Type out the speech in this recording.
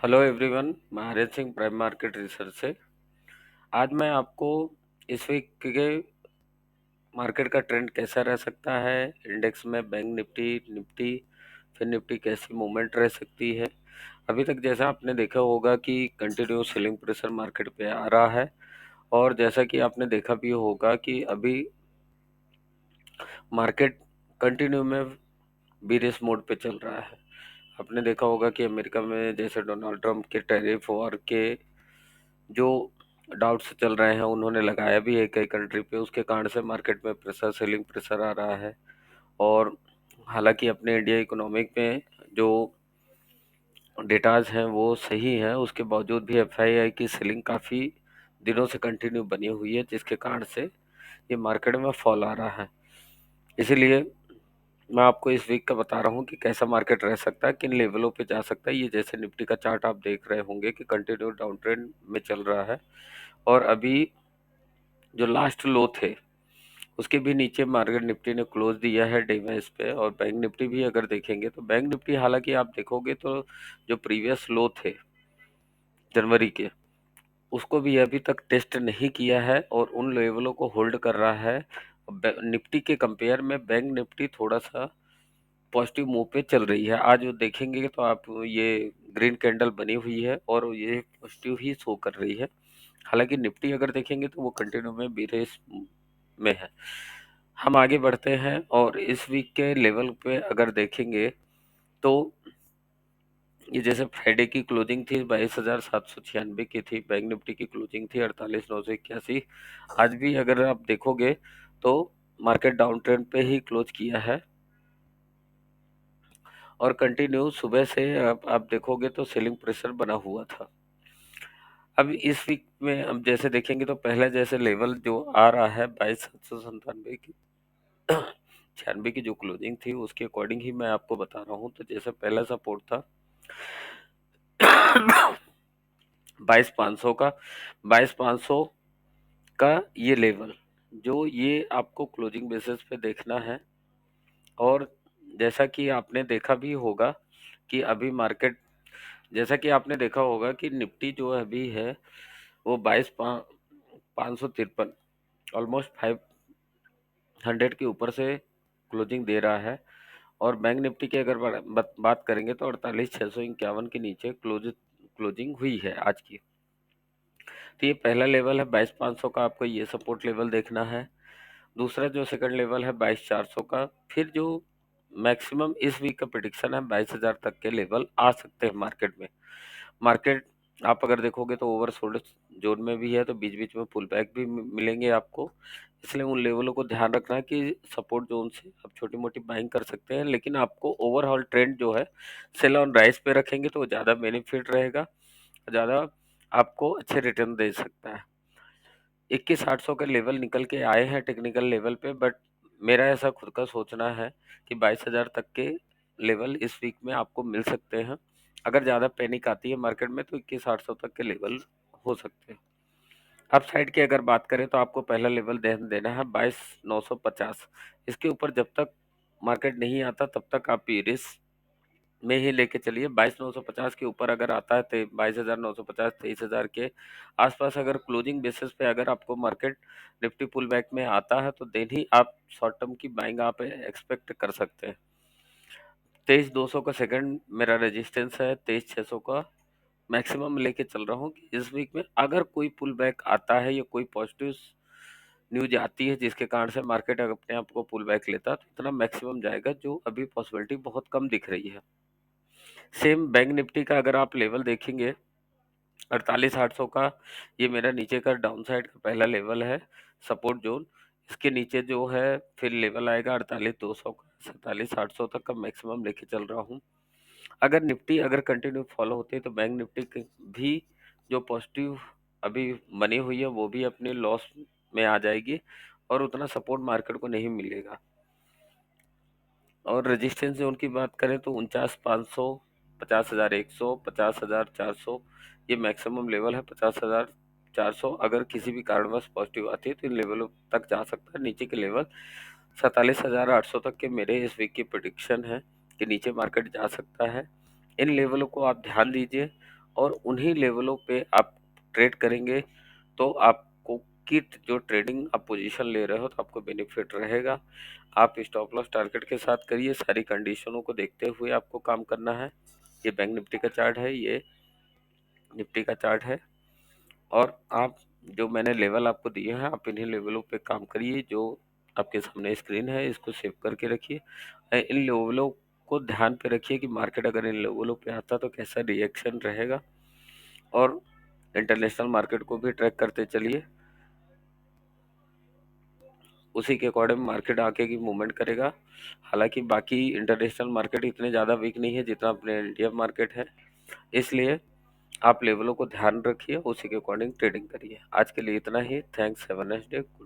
Hello everyone, मैं Harendra Singh prime market research से। आज मैं आपको इस वीक के मार्केट का ट्रेंड कैसा रह सकता है, इंडेक्स में बैंक निफ्टी निफ्टी फिर निफ्टी कैसी मूवमेंट रह सकती है। अभी तक जैसा आपने देखा होगा कि कंटिन्यू सेलिंग प्रेशर मार्केट पे आ रहा है, और जैसा कि आपने देखा भी होगा कि अभी मार्केट कंटिन्यू में बीरिश मोड पे चल रहा है। आपने देखा होगा कि अमेरिका में जैसे डोनाल्ड ट्रंप के टैरिफ वॉर के जो डाउट्स चल रहे हैं, उन्होंने लगाया भी है कई कंट्री पे, उसके कारण से मार्केट में प्रेशर, सेलिंग प्रेशर आ रहा है। और हालांकि अपने इंडिया इकोनॉमिक में जो डेटाज हैं वो सही हैं, उसके बावजूद भी एफआईआई की सेलिंग काफ़ी दिनों से कंटिन्यू बनी हुई है, जिसके कारण से ये मार्केट में फॉल आ रहा है। इसीलिए मैं आपको इस वीक का बता रहा हूँ कि कैसा मार्केट रह सकता है, किन लेवलों पे जा सकता है। ये जैसे निफ्टी का चार्ट आप देख रहे होंगे कि कंटिन्यू डाउन ट्रेंड में चल रहा है, और अभी जो लास्ट लो थे उसके भी नीचे मार्केट निफ्टी ने क्लोज दिया है डे वाइज पे। और बैंक निफ्टी भी अगर देखेंगे तो बैंक निफ्टी, हालांकि आप देखोगे तो जो प्रीवियस लो थे जनवरी के, उसको भी अभी तक टेस्ट नहीं किया है और उन लेवलों को होल्ड कर रहा है। निफ्टी के कंपेयर में बैंक निफ्टी थोड़ा सा पॉजिटिव मूव पे चल रही है। आज वो देखेंगे तो आप, ये ग्रीन कैंडल बनी हुई है और ये पॉजिटिव ही शो कर रही है। हालांकि निफ्टी अगर देखेंगे तो वो कंटिन्यू में बीरेस में है। हम आगे बढ़ते हैं और इस वीक के लेवल पे अगर देखेंगे तो ये जैसे फ्राइडे की क्लोजिंग थी 22,796 की थी, बैंक निफ्टी की क्लोजिंग थी 48,981। आज भी अगर आप देखोगे तो मार्केट डाउन ट्रेंड पे ही क्लोज किया है, और कंटिन्यू सुबह से आप देखोगे तो सेलिंग प्रेशर बना हुआ था। अब इस वीक में हम जैसे देखेंगे तो पहले जैसे लेवल जो आ रहा है 22,797 की 96 की जो क्लोजिंग थी, उसके अकॉर्डिंग ही मैं आपको बता रहा हूँ। तो जैसे पहला सपोर्ट था 22,500 का, 22,500 का ये लेवल, जो ये आपको क्लोजिंग बेसिस पे देखना है। और जैसा कि आपने देखा भी होगा कि अभी मार्केट, जैसा कि आपने देखा होगा कि निफ्टी जो अभी है वो 22,553, ऑलमोस्ट 500 के ऊपर से क्लोजिंग दे रहा है। और बैंक निफ्टी की अगर बात करेंगे तो 48,651 के नीचे क्लोजिंग हुई है आज की। तो ये पहला लेवल है 22,500 का, आपको ये सपोर्ट लेवल देखना है। दूसरा जो सेकंड लेवल है 22,400 का। फिर जो मैक्सिमम इस वीक का प्रिडिक्शन है 22,000 तक के लेवल आ सकते हैं मार्केट में। मार्केट आप अगर देखोगे तो ओवरसोल्ड जोन में भी है, तो बीच बीच में पुल बैक भी मिलेंगे आपको। इसलिए उन लेवलों को ध्यान रखना है कि सपोर्ट जोन से आप छोटी मोटी बाइंग कर सकते हैं, लेकिन आपको ओवरऑल ट्रेंड जो है सेल ऑन राइज पे रखेंगे तो ज़्यादा बेनिफिट रहेगा, ज़्यादा आपको अच्छे रिटर्न दे सकता है। 21,800 के लेवल निकल के आए हैं टेक्निकल लेवल पे, बट मेरा ऐसा खुद का सोचना है कि 22,000 तक के लेवल इस वीक में आपको मिल सकते हैं। अगर ज़्यादा पैनिक आती है मार्केट में तो 21,800 तक के लेवल हो सकते हैं। अप साइड की अगर बात करें तो आपको पहला लेवल ध्यान देना है 22,950। इसके ऊपर जब तक मार्केट नहीं आता तब तक आप रिस्क में ही लेके चलिए। 22,950 के ऊपर अगर आता है तो 22,950, 23,000 के आसपास अगर क्लोजिंग बेसिस पे अगर आपको मार्केट निफ्टी पुल बैक में आता है तो देन ही आप शॉर्ट टर्म की बाइंग आप एक्सपेक्ट कर सकते हैं। 23,200 का सेकंड मेरा रेजिस्टेंस है, 23,600 का मैक्सिमम लेके चल रहा हूँ कि इस वीक में अगर कोई पुल बैक आता है या कोई पॉजिटिव न्यूज आती है जिसके कारण से मार्केट अपने आप को पुल बैक लेता है, तो इतना मैक्सिमम जाएगा, जो अभी पॉसिबिलिटी बहुत कम दिख रही है। सेम बैंक निफ्टी का अगर आप लेवल देखेंगे 48,800 का, ये मेरा नीचे का डाउन साइड का पहला लेवल है, सपोर्ट जोन। इसके नीचे जो है फिर लेवल आएगा 48,200 का, 47,800 तक का मैक्सिमम लेके चल रहा हूँ। अगर निफ्टी अगर कंटिन्यू फॉलो होती है तो बैंक निफ्टी भी जो पॉजिटिव अभी बनी हुई है वो भी अपने लॉस में आ जाएगी, और उतना सपोर्ट मार्केट को नहीं मिलेगा। और रेजिस्टेंस जोन की बात करें तो 49,500, 50,100, 50,400, ये मैक्सिमम लेवल है। 50,400 अगर किसी भी कारणवश पॉजिटिव आती है तो इन लेवलों तक जा सकता है। नीचे के लेवल 47,800 तक के मेरे इस वीक की प्रिडिक्शन है कि नीचे मार्केट जा सकता है। इन लेवलों को आप ध्यान दीजिए और उन्हीं लेवलों पे आप ट्रेड करेंगे तो आपको की जो ट्रेडिंग आप पोजीशन ले रहे हो तो आपको बेनिफिट रहेगा। आप स्टॉप लॉस टारगेट के साथ करिए, सारी कंडीशनों को देखते हुए आपको काम करना है। ये बैंक निफ्टी का चार्ट है, ये निफ्टी का चार्ट है, और आप जो मैंने लेवल आपको दिए हैं आप इन्हीं लेवलों पे काम करिए। जो आपके सामने स्क्रीन है इसको सेव करके रखिए। इन लेवलों को ध्यान पे रखिए कि मार्केट अगर इन लेवलों पे आता तो कैसा रिएक्शन रहेगा, और इंटरनेशनल मार्केट को भी ट्रैक करते चलिए। उसी के अकॉर्डिंग मार्केट आगे की मूवमेंट करेगा। हालांकि बाकी इंटरनेशनल मार्केट इतने ज़्यादा वीक नहीं है जितना अपने इंडिया मार्केट है, इसलिए आप लेवलों को ध्यान रखिए, उसी के अकॉर्डिंग ट्रेडिंग करिए। आज के लिए इतना ही। Thanks, have a nice day.